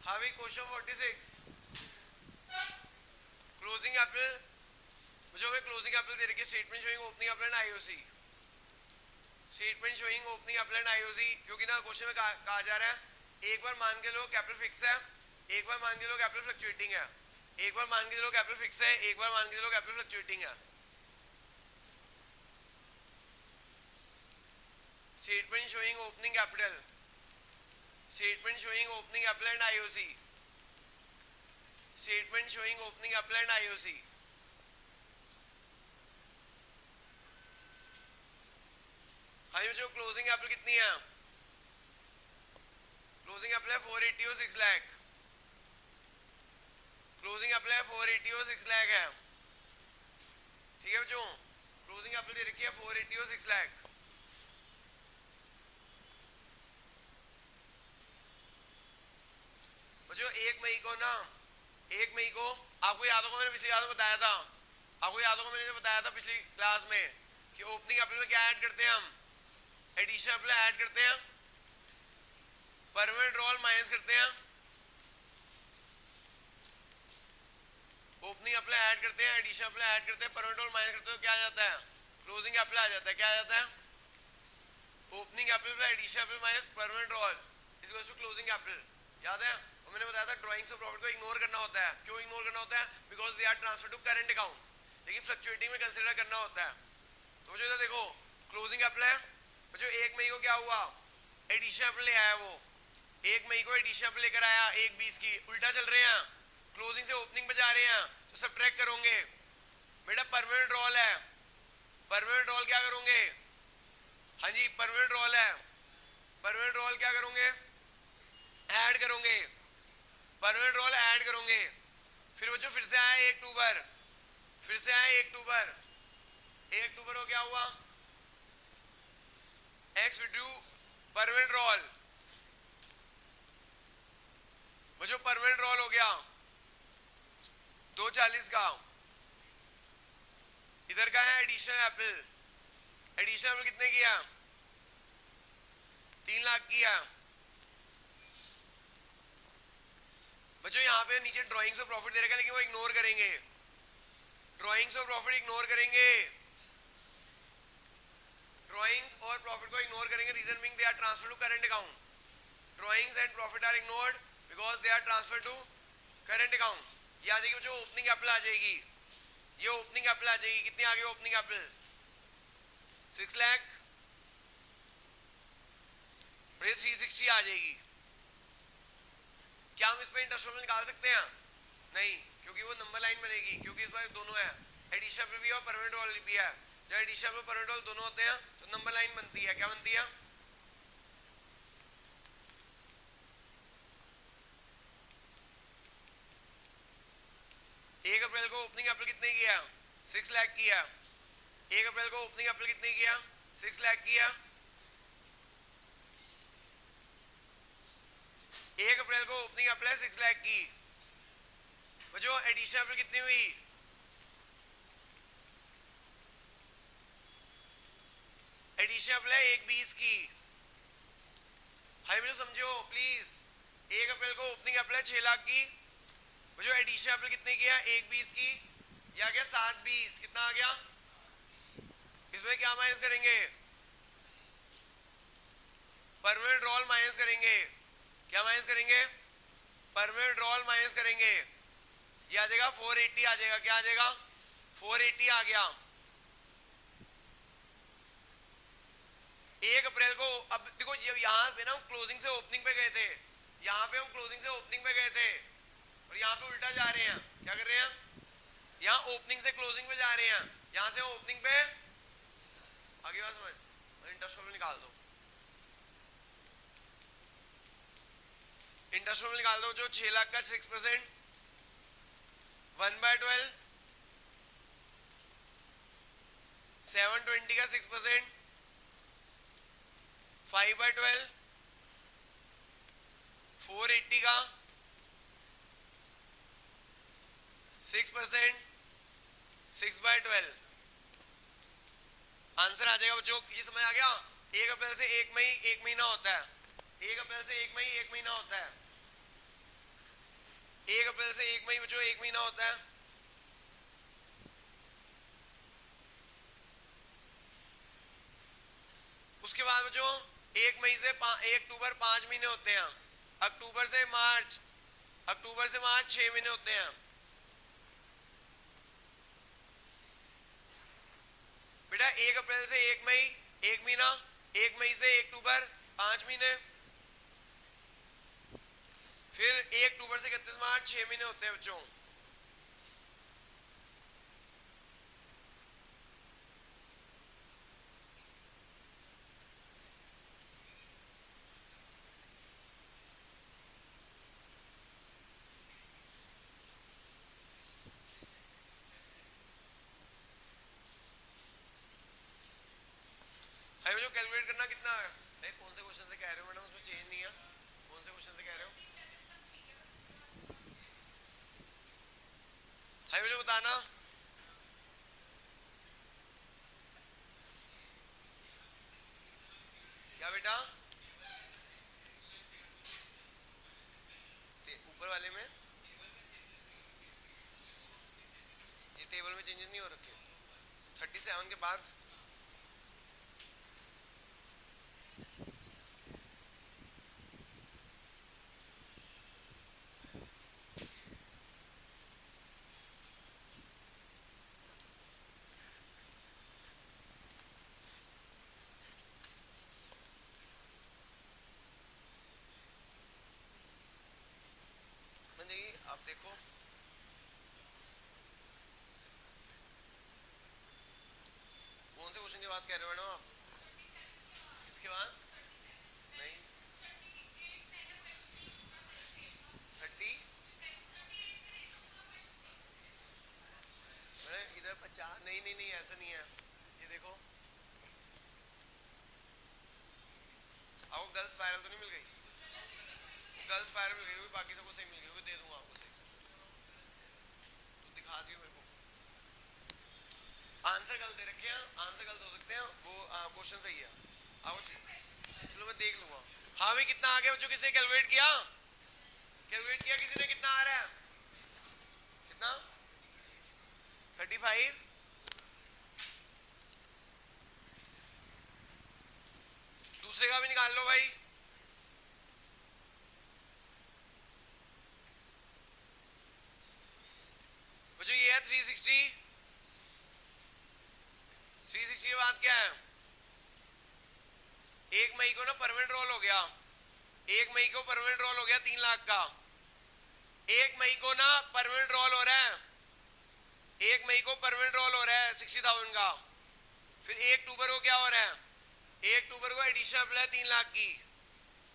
हाँ भाई question 46 closing capital जो हमें क्लोजिंग कैपिटल दे रखी है statement showing opening capital and IOC statement showing opening capital and IOC क्योंकि ना क्वेश्चन में कहा जा रहा है एक बार मान के लो कैपिटल फिक्स है एक बार मान के लो कैपिटल फ्लक्चुएटिंग है एक बार मान के लो कैपिटल फिक्स है एक बार मान के लो कैपिटल फ्लक्चुएटिंग है statement showing opening capital statement showing opening capital and IOC statement showing opening capital and IOC हाँ जो क्लोजिंग कैपिटल कितनी है क्लोजिंग कैपिटल है 480 और 6 लाख क्लोजिंग कैपिटल है 480 और 6 लाख है ठीक है बच्चों क्लोजिंग कैपिटल दे रखी है 480 और 6 लाख बच्चों 1 मई को ना 1 मई को आपको याद होगा मैंने पिछली क्लास में बताया था आपको याद होगा मैंने जो बताया था पिछली क्लास में कि ओपनिंग कैपिटल में क्या ऐड करते हैं हम एडिशन कैपिटल ऐड करते हैं परमानेंट रोल माइनस करते हैं ओपनिंग कैपिटल ऐड करते हैं एडिशन कैपिटल ऐड करते हैं परमानेंट रोल माइनस करते हैं तो क्या आ जाता है क्लोजिंग कैपिटल आ जाता है क्या आ जाता है opening capital addition capital minus permanent role is equals to closing capital याद है और मैंने बताया था ड्राइंग्स ऑफ प्रॉफिट को इग्नोर करना होता है क्यों इग्नोर करना होता है because they are transfer to current account लेकिन फ्लक्चुएटिंग में कंसीडर करना होता है तो मुझे इधर देखो क्लोजिंग कैपिटल है बच्चों 1 मई को क्या हुआ एडिशन कैपिटल ले आया वो 1 मई को एडिशन कैपिटल लेकर आया 1/20 की उल्टा चल रहे हैं क्लोजिंग से ओपनिंग पे जा रहे हैं तो सबट्रैक्ट करोगे बेटा परमानेंट रोल है परमानेंट रोल क्या करोगे हाँ जी परमानेंट रोल है परमानेंट रोल क्या करोगे ऐड करोगे परमानेंट रोल ऐड करोगे फिर बच्चों फिर से आया 1 अक्टूबर फिर से आया 1 अक्टूबर 1 अक्टूबर को क्या हुआ एक्स विड्रू परमानेंट रोल बच्चों परमानेंट रोल हो गया 240 का इधर का है एडिशनल एप्पल एडिशनल एप्पल कितने किया 3 लाख किया बच्चों यहाँ पे नीचे ड्राइंग्स ऑफ प्रॉफिट दे रखा है लेकिन वो इग्नोर करेंगे ड्राइंग्स ऑफ प्रॉफिट इग्नोर करेंगे ड्राइंग्स और प्रॉफिट को इग्नोर करेंगे reason being they are transfer to current account drawings and profit are ignored because they are transfer to current account ये आ जाएगी जो ओपनिंग कैपिटल आ जाएगी ये ओपनिंग कैपिटल आ जाएगी कितनी आ गई ओपनिंग कैपिटल 6 लाख फिर 360 आ जाएगी क्या हम इस पर इंटरेस्ट में निकाल सकते हैं नहीं क्योंकि वो नंबर लाइन बनेगी क्योंकि इस बार दोनों है एडिशन भी और परमानेंट रोल भी है जब एडिशन और परमानेंट रोल दोनों होते हैं तो नंबर लाइन बनती है क्या बनती है 1 अप्रैल को ओपनिंग कैपिटल कितने किया 6 लाख किया 1 अप्रैल को ओपनिंग कैपिटल कितने किया 6 लाख किया 1 अप्रैल को ओपनिंग कैपिटल 6 लाख की बच्चों एडिशन कैपिटल कितनी हुई एडिशन कैपिटल है 1/20 की हाई मुझे समझो प्लीज 1 अप्रैल को ओपनिंग कैपिटल है 6 लाख की जो एडिशन कैपिटल कितने किया 1/20 की या गया 7/20 कितना आ गया इसमें क्या माइनस करेंगे परमानेंट रोल माइनस करेंगे क्या माइनस करेंगे परमानेंट रोल माइनस करेंगे ये आ जाएगा 480 आ जाएगा क्या आ जाएगा 480 आ गया 1 अप्रैल को अब देखो जब यहाँ पे ना हम क्लोजिंग से ओपनिंग पे गए थे यहाँ पे हम क्लोजिंग से ओपनिंग पे गए थे और यहाँ पे उल्टा जा रहे हैं क्या कर रहे हैं यहाँ ओपनिंग से क्लोजिंग पे जा रहे हैं यहाँ से ओपनिंग पे आगे बात समझ इंटरेस्ट में निकाल दो इंटरेस्ट में निकाल दो जो 6 लाख का 6% 1/12 720 का 6% 5/12 480 का 6% 6/12 आंसर आ जाएगा बच्चों ये समझ आ गया 1 अप्रैल से 1 मई 1 महीना होता है 1 अप्रैल से 1 मई 1 महीना होता है 1 अप्रैल से 1 मई बच्चों 1 महीना होता है। उसके बाद बच्चों 1 मई से 1 अक्टूबर 5 महीने होते हैं। अक्टूबर से मार्च 6 महीने होते हैं। बेटा 1 अप्रैल से 1 मई 1 महीना, 1 मई से 1 अक्टूबर 5 महीने, फिर 1 अक्टूबर से 31 मार्च 6 महीने होते हैं बच्चों। भाई बच्चों कैलकुलेट करना कितना है? भाई कौन से क्वेश्चन से कह रहे हो मैडम, उसमें चेंज नहीं है, कौन से क्वेश्चन से कह रहे हो? भाई बच्चों बताना। क्या बेटा? ऊपर वाले में ये टेबल में चेंजेस नहीं हो रखे 37 के बाद। आप देखो कौन से क्वेश्चन की बात कर रहे हो मैडम आप? इसके बाद नहीं 30 इधर 50 नहीं नहीं नहीं ऐसा नहीं है। ये देखो आपको गर्ल्स स्पाइरल तो नहीं मिल गई? गर्ल्स स्पाइरल मिल गई, बाकी सबको सही मिल गई, दे दूंगा आपको सही। तो दिखा दियो मेरे को। आंसर गलत दे रखे हैं, आंसर गलत हो सकते हैं, वो क्वेश्चन सही है। आओ चलो मैं देख लूंगा। हाँ भाई कितना आ गया बच्चों, किसने कैलकुलेट किया? कैलकुलेट किया किसी ने? कितना आ रहा है? कितना? 35। दूसरे का भी निकाल लो भाई। बच्चों ये है 360। 360 की बात क्या है? 1 मई को ना परमानेंट रोल हो गया, 1 मई को परमानेंट रोल हो गया 3 लाख का। 1 मई को ना परमानेंट रोल हो रहा है, 1 मई को परमानेंट रोल हो रहा है 60,000 का। फिर 1 अक्टूबर को क्या हो रहा है? 1 अक्टूबर को एडिशन अप्लाई 3 लाख की,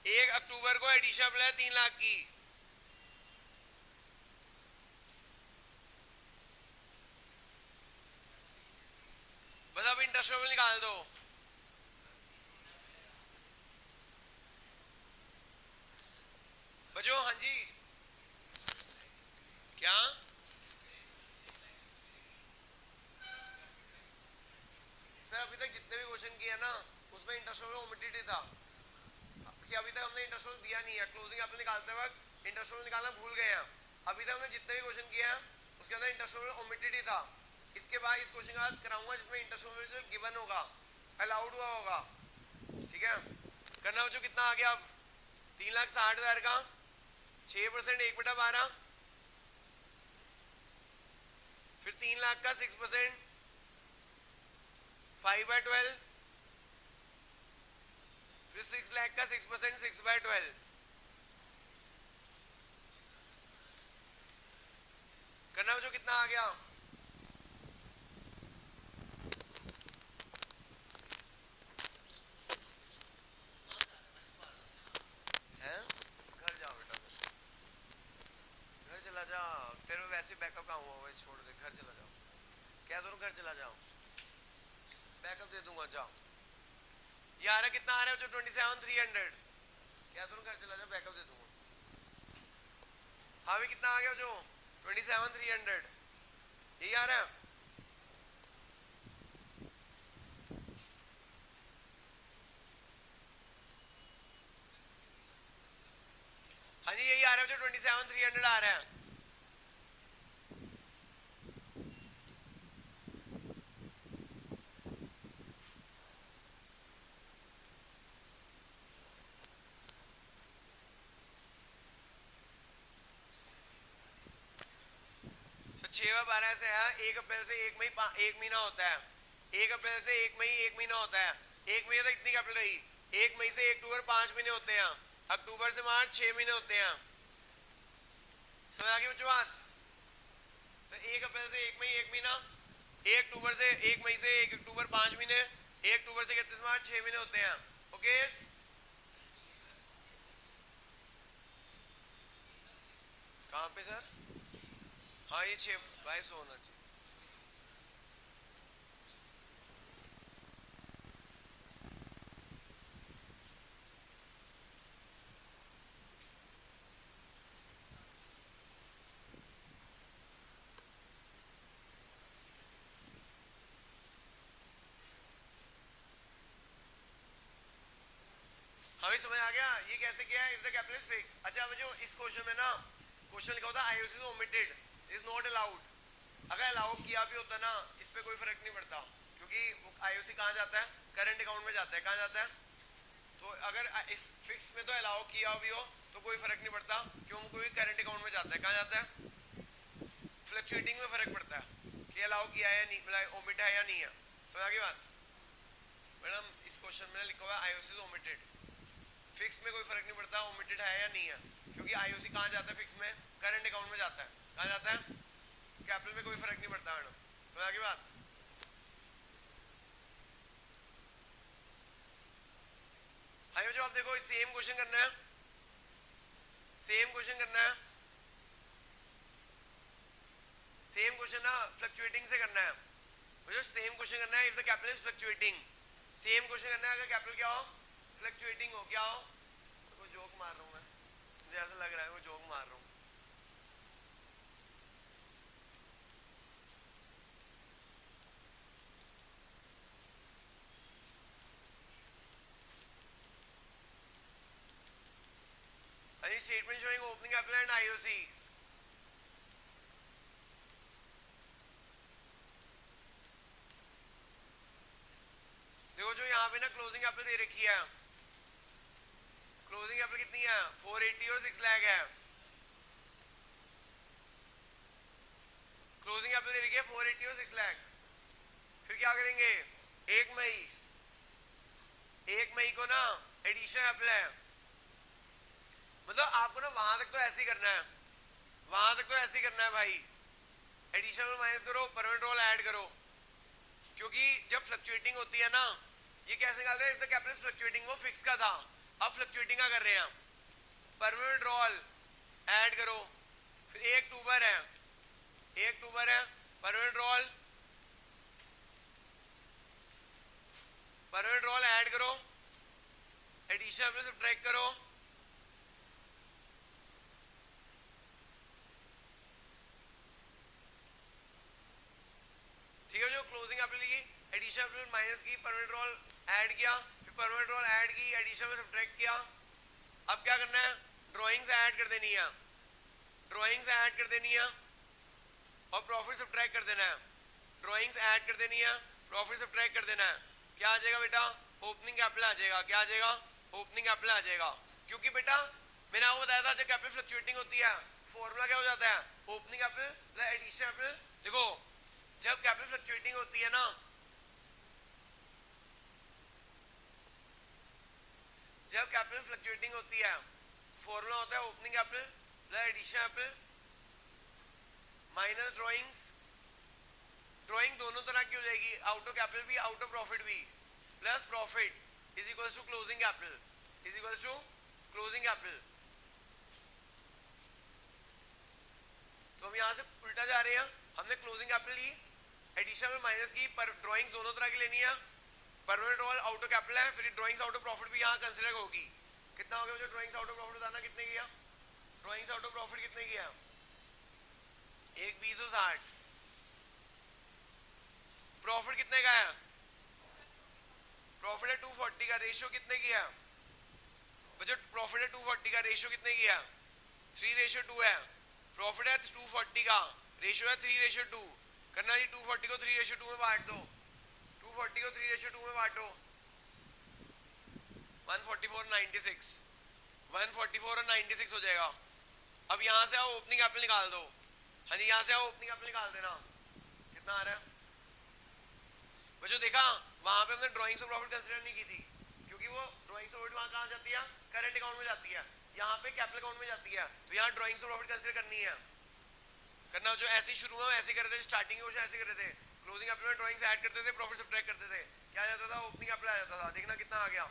1 अक्टूबर को एडिशन अप्लाई 3 लाख की। बस अब इंटरेस्ट निकाल दो। बच्चों हाँ जी क्या? सर अभी तक जितने भी क्वेश्चन किए ना उसमें इंटरेस्ट ओमिटेड था कि अभी तक हमने इंटरेस्ट दिया नहीं है। क्लोजिंग आप निकालते वक्त इंटरेस्ट निकालना भूल गए हैं। अभी तक हमने जितने भी क्वेश्चन किए हैं उसके अंदर इंटरेस्ट ओमिटेड ही था। इसके बाद इस क्वेश्चन का कराऊंगा जिसमें इंटरेस्ट गिवन होगा, अलाउड हुआ होगा। ठीक है करना बच्चों। कितना आ गया अब? 3,60,000 का 6% 1/12, फिर 3 लाख का 6% 5/12, फिर 6 लाख का 6% 6/12। करना बच्चों कितना आ गया? है घर जाओ बेटा, घर चला जा। तेरे वैसे बैकअप कहाँ हुआ, वैसे छोड़ दे, घर चला जाओ। क्या करूँ? घर चला जाओ, बैकअप दे दूंगा जाओ। ये आ रहा कितना आ रहा है जो 27,300। क्या करूँ? घर चला जाओ, बैकअप दे दूंगा। हाँ भी कितना आ गया जो 27,300 यही आ रहा है। हाँ जी यही आ रहा है जो 27,300 आ रहा है। 6/12 से है 1 अप्रैल से 1 मई 1 महीना होता है, 1 अप्रैल से 1 मई 1 महीना होता है, 1 महीने तक इतनी कैपिटल रही, 1 मई से 1 अक्टूबर 5 महीने होते हैं, अक्टूबर से मार्च 6 महीने होते हैं। समझ आ गई बच्चों बात? सर 1 अप्रैल से 1 मई 1 महीना, 1 अक्टूबर से 1 मई से 1 अक्टूबर 5 महीने, 1 अक्टूबर से 31 मार्च 6 महीने होते हैं। ओके कहाँ पे सर? हाँ ये 6/22 होना चाहिए। हमें समझ आ गया ये कैसे किया है? If the capital is fix. अच्छा अब जो इस क्वेश्चन में ना क्वेश्चन लिखा होता है IOC is omitted is not allowed, अगर अलाउ किया भी होता ना इस पे कोई फर्क नहीं पड़ता, क्योंकि आईओसी कहाँ जाता है? करंट अकाउंट में जाता है। कहाँ जाता है? तो अगर इस फिक्स में तो अलाउ किया भी हो तो कोई फर्क नहीं पड़ता, क्यों? कोई करंट अकाउंट में जाता है। कहाँ जाता है? फ्लक्चुएटिंग में फर्क पड़ता है कि अलाउ किया है या नहीं, मतलब ओमिट है या नहीं है। समझ आ गई बात? मैडम इस क्वेश्चन में लिखा हुआ है आईओसी इज ओमिटेड, फिक्स में कोई फर्क नहीं पड़ता ओमिटेड है या नहीं है, क्योंकि आईओसी कहाँ जाता है? फिक्स में करंट अकाउंट में जाता है। कहाँ जाता है? कैपिटल में कोई फर्क नहीं पड़ता मैडम। समझ आ गई बात? हाई जो आप देखो सेम क्वेश्चन करना है, सेम क्वेश्चन करना है, सेम क्वेश्चन ना फ्लक्चुएटिंग से करना है। मुझे सेम क्वेश्चन करना है if the capital is fluctuating, same question करना है अगर कैपिटल क्या हो? फ्लक्चुएटिंग हो। क्या हो? वो जोक मार रहा हूँ मैं, मुझे ऐसा लग रहा है वो जोक मार रहा हूँ। Statement showing opening capital and IOC. देखो जो यहाँ पे ना क्लोजिंग कैपिटल दे रखी है, क्लोजिंग कैपिटल कितनी है? 480 और 6 लाख है। क्लोजिंग कैपिटल दे रखी है 480 और 6 लाख। फिर क्या करेंगे? 1 मई को ना एडिशन कैपिटल है, मतलब आपको ना वहां तक तो ऐसे ही करना है, वहां तक तो ऐसे ही करना है भाई। एडिशनल माइनस करो, परमानेंट रोल ऐड करो, क्योंकि जब फ्लक्चुएटिंग होती है ना, ये कैसे निकाल रहे हैं? If the capital is fluctuating, वो फिक्स का था, अब फ्लक्चुएटिंग का कर रहे हैं। परमानेंट रोल ऐड करो, फिर 1 अक्टूबर है, 1 अक्टूबर है, permanent role, permanent role add करो, एडिशन में सब्ट्रैक्ट करो, ठीक है? जो क्लोजिंग कैपिटल की एडिशन कैपिटल माइनस की, परमानेंट रोल ऐड किया, फिर परमानेंट रोल ऐड की, एडिशन में सब्ट्रैक्ट किया। अब क्या करना है? ड्राइंग्स ऐड कर देनी है, ड्राइंग्स ऐड कर देनी है और प्रॉफिट सब्ट्रैक्ट कर देना है। ड्राइंग्स ऐड कर देनी है, प्रॉफिट सब्ट्रैक्ट कर देना है। क्या आ जाएगा बेटा? ओपनिंग कैपिटल आ जाएगा। क्या आ जाएगा? ओपनिंग कैपिटल आ जाएगा, क्योंकि बेटा मैंने आपको बताया था जब कैपिटल फ्लक्चुएटिंग होती है फॉर्मूला क्या हो जाता है? Opening capital plus addition capital. देखो जब कैपिटल फ्लक्चुएटिंग होती है ना, जब कैपिटल फ्लक्चुएटिंग होती है फॉर्मूला होता है opening capital plus addition capital minus drawings. Drawing दोनों तरह की हो जाएगी, आउट ऑफ कैपिटल भी आउट ऑफ प्रॉफिट भी, plus profit is equals to closing capital, is equals to closing capital. तो हम यहां से उल्टा जा रहे हैं, हमने क्लोजिंग कैपिटल ली, एडिशन में माइनस की, पर ड्राइंग दोनों तरह की लेनी है। Permanent role out of capital है, फिर ड्राइंग्स आउट ऑफ प्रॉफिट भी यहाँ कंसीडर होगी। कितना हो गया जो ड्राइंग्स आउट ऑफ प्रॉफिट बताना कितने किया? ड्राइंग्स आउट ऑफ प्रॉफिट कितने किया? 1,20,60। प्रॉफिट कितने का है? प्रॉफिट है 240 का, रेशियो कितने किया? बच्चों प्रॉफिट है 240 का, रेशियो कितने किया? 3:2 है। प्रॉफिट है 240 का, रेशियो है 3:2। करना जी 240 को 3:2 में बांट दो, 240 को 3:2 में बांटो, 144.96, 144 और 96 हो जाएगा। अब यहां से आओ ओपनिंग कैपिटल निकाल दो, हाँ जी, यहाँ से आओ, ओपनिंग कैपिटल निकाल देना, कितना आ रहा है बच्चों? देखा वहां पे हमने ड्राइंग्स ऑफ प्रॉफिट कंसीडर नहीं की थी, क्योंकि वो ड्राइंग्स ऑफ प्रॉफिट वहां कहाँ जाती है? करंट अकाउंट में जाती है, यहाँ पे कैपिटल अकाउंट में जाती है, तो यहाँ ड्राइंग्स ऑफ प्रॉफिट कंसीडर करनी है। करना जो ऐसे शुरू में ऐसे कर रहे थे, स्टार्टिंग में ऐसे कर रहे थे, क्लोजिंग कैपिटल में ड्राइंग्स ऐड करते थे, प्रॉफिट सब्ट्रैक्ट करते थे, क्या आ जाता था? ओपनिंग कैपिटल आ जाता था। देखना कितना आ गया।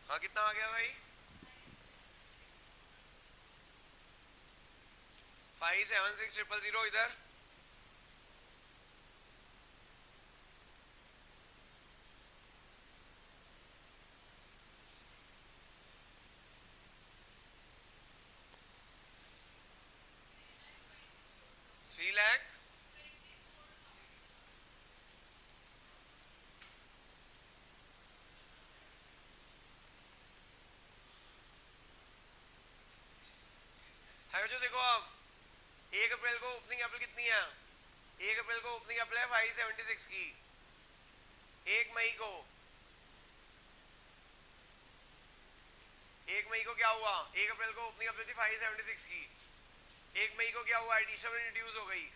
हाँ कितना आ गया भाई? 576000 इधर, थ्री लैख है जो। देखो अब 1 अप्रैल को ओपनिंग कैपिटल कितनी है? 1 अप्रैल को ओपनिंग कैपिटल है 576 की। 1 मई को, 1 मई को क्या हुआ? 1 अप्रैल को ओपनिंग कैपिटल थी 576 की। 1 मई को क्या हुआ? एडिशन में रिड्यूस हो गई।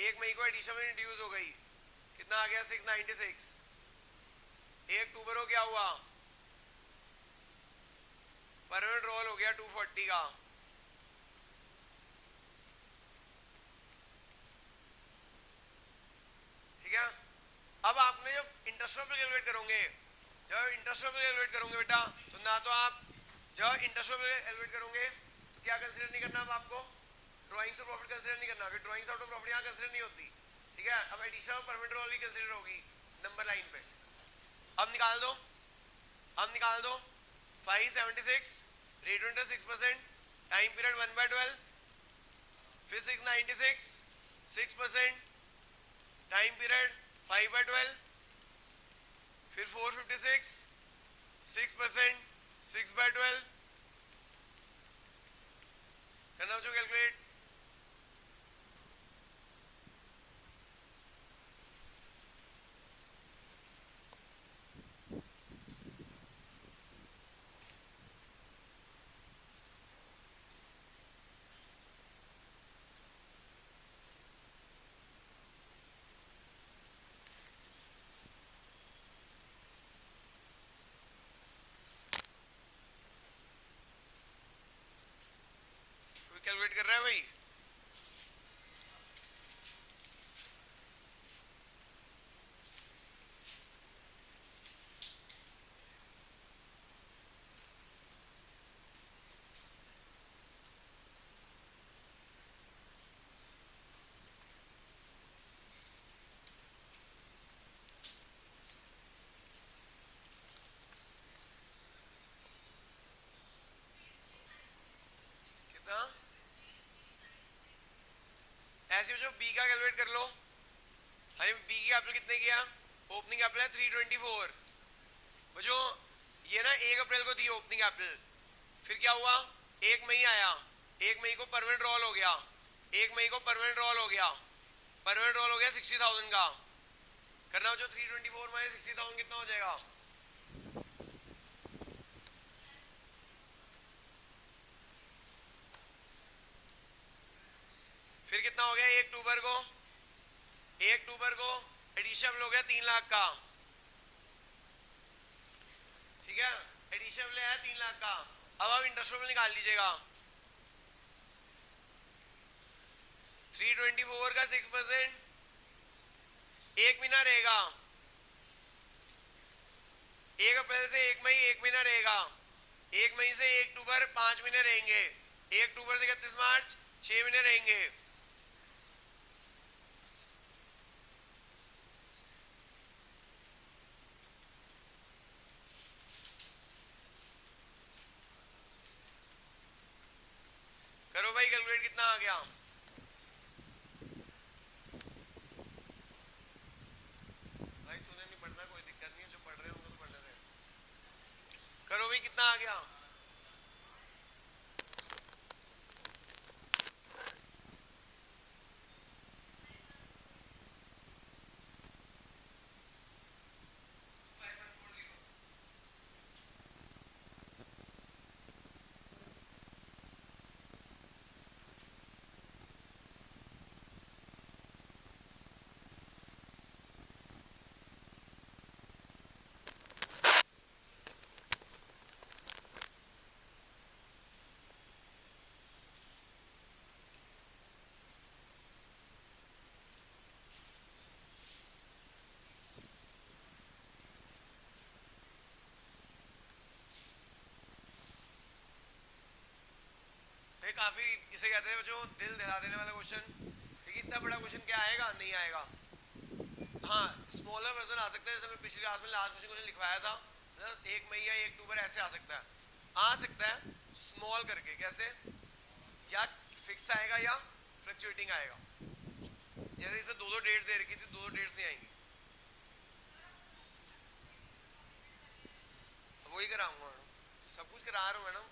1 मई को एडिशन में रिड्यूस हो गई, कितना आ गया? 696। 1 अक्टूबर को क्या हुआ? परमानेंट रोल हो गया 240 का। ठीक है, अब आपने जब इंटरेस्ट रेट कैलकुलेट करोगे, जब इंटरेस्ट रेट कैलकुलेट करोगे बेटा, तो ना तो आप जब इंटरेस्ट रेट कैलकुलेट करोगे तो क्या कंसीडर नहीं करना? अब आपको ड्राइंग्स ऑफ प्रॉफिट कंसीडर नहीं करना, ड्राइंग्स आउट ऑफ प्रॉफिट यहाँ कंसीडर नहीं होती। ठीक है, अब एडिशन ऑफ परमानेंट रोल भी कंसीडर होगी नंबर लाइन पे। अब निकाल दो, अब निकाल दो 576, rate of interest 6%, time period 1/12, फिर 696 6%, टाइम पीरियड 5/12, फिर 456 6%, 6/12 करना जो कैलकुलेट। कैलकुलेट कर रहा है भाई? कितना? ऐसे जो बी का कैलकुलेट कर लो। अरे बी की कैपिटल कितने किया? ओपनिंग कैपिटल है 324 बच्चों। ये ना 1 अप्रैल को थी ओपनिंग कैपिटल, फिर क्या हुआ? 1 मई आया, 1 मई को परमानेंट रोल हो गया, 1 मई को परमानेंट रोल हो गया, परमानेंट रोल हो गया 60,000 का। करना जो 324 माइनस 60,000 कितना हो जाएगा? फिर कितना हो गया? 1 अक्टूबर को, 1 अक्टूबर को एडिशन हो गया 3 लाख का। ठीक है, एडिशन ले आया 3 लाख का। अब आप इंटरेस्ट में निकाल लीजिएगा। 324 का 6%, एक महीना रहेगा। 1 अप्रैल से 1 मई 1 महीना रहेगा, 1 मई से 1 अक्टूबर 5 महीने रहेंगे, 1 अक्टूबर से 31 मार्च 6 महीने रहेंगे। करो भाई कैलकुलेट, कितना आ गया? भाई तूने नहीं पढ़ना, कोई दिक्कत नहीं है, जो पढ़ रहे होंगे तो पढ़ रहे हैं। करो भाई कितना आ गया? ये काफी इसे कहते हैं जो दिल दिला देने वाला क्वेश्चन। देखिए इतना बड़ा क्वेश्चन क्या आएगा, नहीं आएगा। हाँ स्मॉलर वर्जन आ सकता है, जैसे मैं पिछली क्लास में लास्ट क्वेश्चन लिखवाया था, मतलब 1 मई या 1 अक्टूबर ऐसे आ सकता है स्मॉल करके। कैसे? या फिक्स आएगा या फ्लक्चुएटिंग आएगा। जैसे इसमें दो दो डेट्स दे रखी थी, दो दो डेट्स नहीं आएंगी। वही कराऊंगा मैडम, सब कुछ करा रहा हूँ मैडम।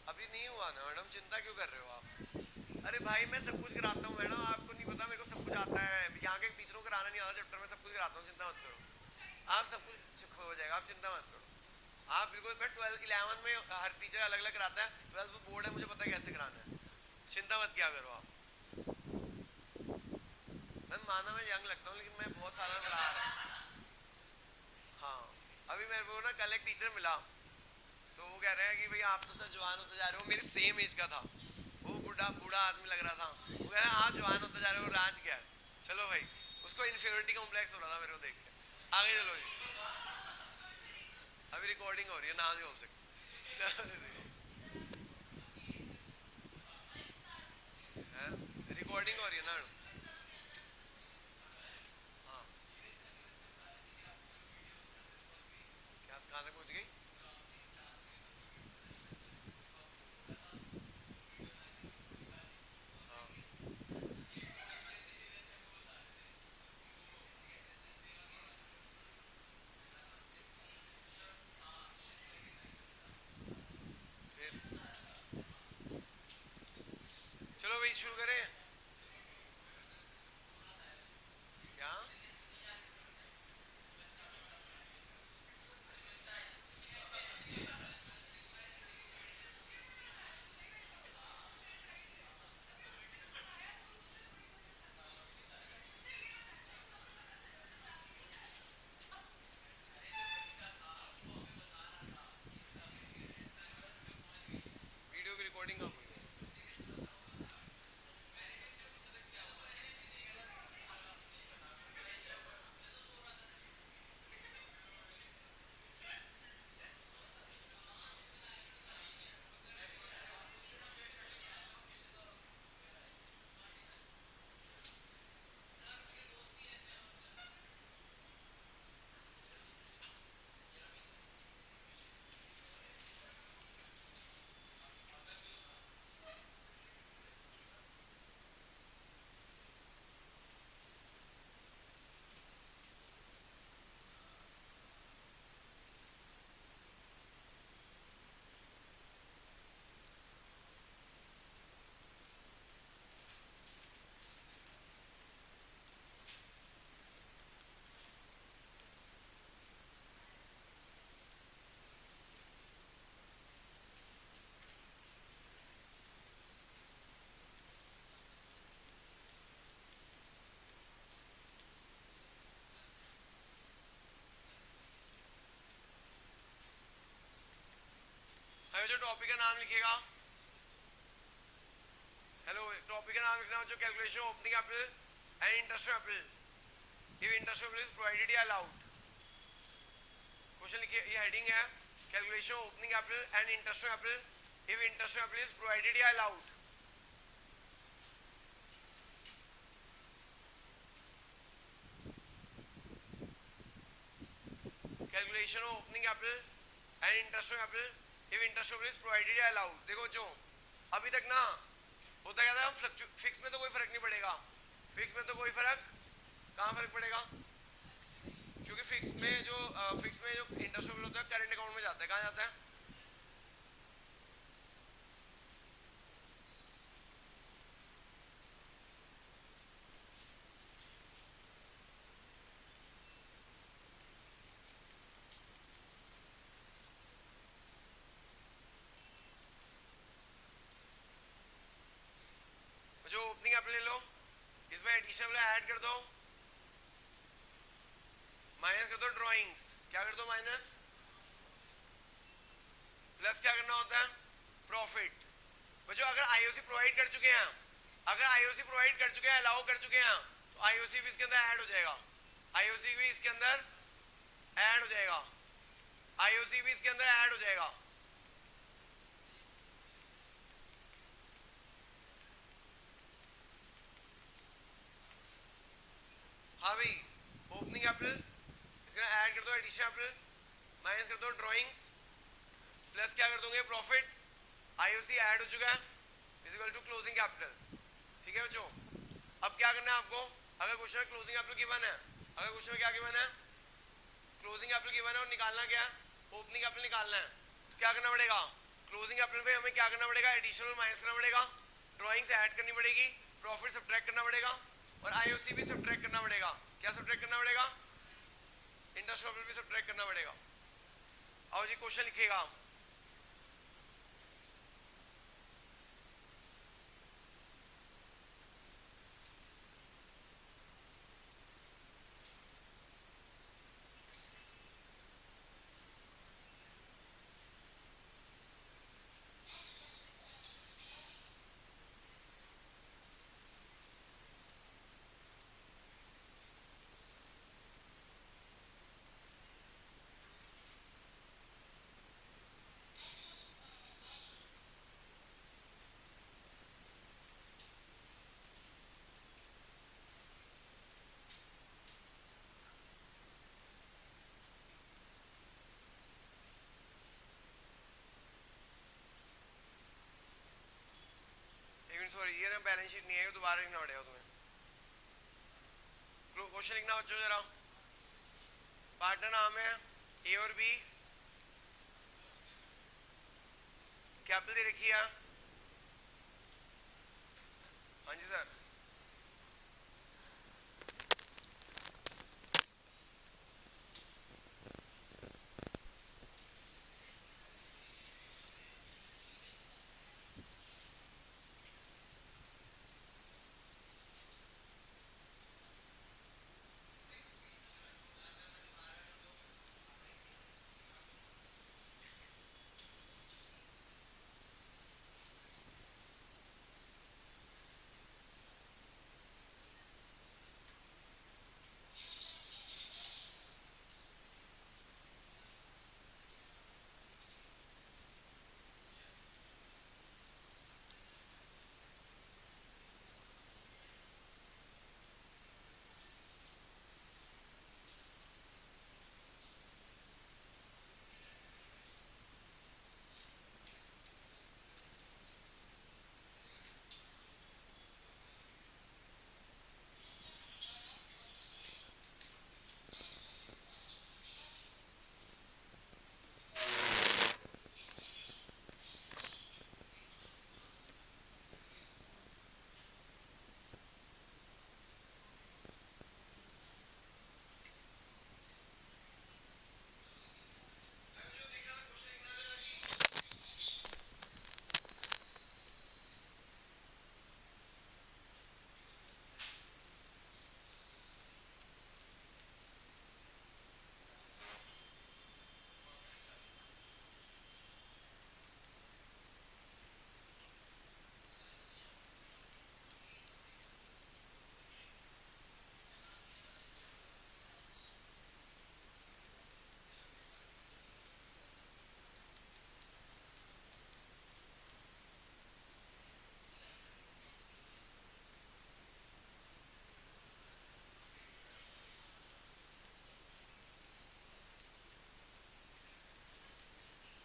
अभी नहीं हुआ ना मैडम, चिंता क्यों कर रहे हो आप? अरे भाई मैं सब कुछ कराता हूँ मैडम, आपको नहीं पता मेरे को सब कुछ आता है। यहाँ के टीचरों को कराना नहीं आता चैप्टर में, सब कुछ कराता हूँ, चिंता मत करो। आप सब कुछ हो जाएगा, आप चिंता मत करो। आप बिल्कुल, मैं 12 11 में हर टीचर अलग अलग कराता है, 12 में बोर्ड है, मुझे पता है कैसे कराना है, चिंता मत क्या करो आप। मैं माना मैं यंग लगता हूँ लेकिन मैं बहुत साल में पढ़ा रहा हूँ। हाँ अभी मेरे को ना कल एक टीचर मिला, तो वो कह रहे हैं कि भैया आप तो सर जवान होते जा रहे हो। मेरी सेम एज का था वो, बूढ़ा बूढ़ा आदमी लग रहा था। वो कह रहे हैं आप जवान होते जा रहे हो, राज क्या है। चलो भाई, उसको इन्फीरियरिटी कॉम्प्लेक्स हो रहा था मेरे को देख के। आगे चलो जी, अभी रिकॉर्डिंग हो रही है, ना नहीं हो सकती। रिकॉर्डिंग हो रही है ना। हाँ क्या, कहाँ तक पहुँच गई? हाँ फिर चलो भाई शुरू करें। क्या? वीडियो की रिकॉर्डिंग कब हुई? अभी जो टॉपिक का नाम लिखिएगा, हेलो, टॉपिक का नाम लिखना जो calculation opening apple and interest apple, if interest apple is provided या अलाउड। क्वेश्चन लिखिए, ये हेडिंग है calculation opening apple and interest apple, if interest apple is provided या allowed. Calculation opening apple and interest apple, if interest apple is provided या allowed. देखो जो अभी तक ना होता क्या था, फिक्स में तो कोई फर्क नहीं पड़ेगा, फिक्स में तो कोई फर्क, कहाँ फर्क पड़ेगा? क्योंकि फिक्स में जो इंटरेस्ट एप्पल होता है करंट अकाउंट में जाता है, कहाँ जाता है? जो ओपनिंग एप्पल ले लो, इसमें एडिशन ऐड कर दो, माइनस कर दो ड्राइंग्स, क्या कर दो माइनस, प्लस क्या करना होता है? प्रॉफिट। बच्चों अगर आईओसी प्रोवाइड कर चुके हैं, अगर आईओसी प्रोवाइड कर चुके हैं, अलाउ कर चुके हैं, तो आईओसी भी इसके अंदर ऐड हो जाएगा, आईओसी भी इसके अंदर ऐड हो जाएगा, आईओसी भी इसके अंदर ऐड हो जाएगा। दो एडिशन कैपिटल, माइनस कर दो ड्राइंग्स, प्लस क्या कर दोगे प्रॉफिट, आईओसी ऐड हो चुका है, is equal to closing capital. ठीक है बच्चों, अब क्या करना है आपको, अगर क्वेश्चन में क्लोजिंग कैपिटल गिवन है, अगर क्वेश्चन में क्या गिवन है, क्लोजिंग कैपिटल गिवन है और निकालना क्या है, ओपनिंग कैपिटल निकालना है, तो क्या करना पड़ेगा, क्लोजिंग कैपिटल पे हमें क्या करना पड़ेगा, एडिशन और माइनस करना पड़ेगा, ड्राइंग्स ऐड करनी पड़ेगी, प्रॉफिट सब्ट्रैक्ट करना पड़ेगा और आईओसी भी सब्ट्रैक्ट करना पड़ेगा। क्या सब्ट्रैक्ट करना पड़ेगा, इंटरेस्ट कैपिटल भी सब्ट्रैक्ट करना पड़ेगा। आओ जी क्वेश्चन लिखिएगा। सॉरी ये ना बैलेंस शीट नहीं है, दोबारा लिखना पड़ेगा तुम्हें। क्वेश्चन लिखना बच्चों जरा। पार्टनर नाम है ए और बी, कैपिटल दे रखी है, हाँ जी सर,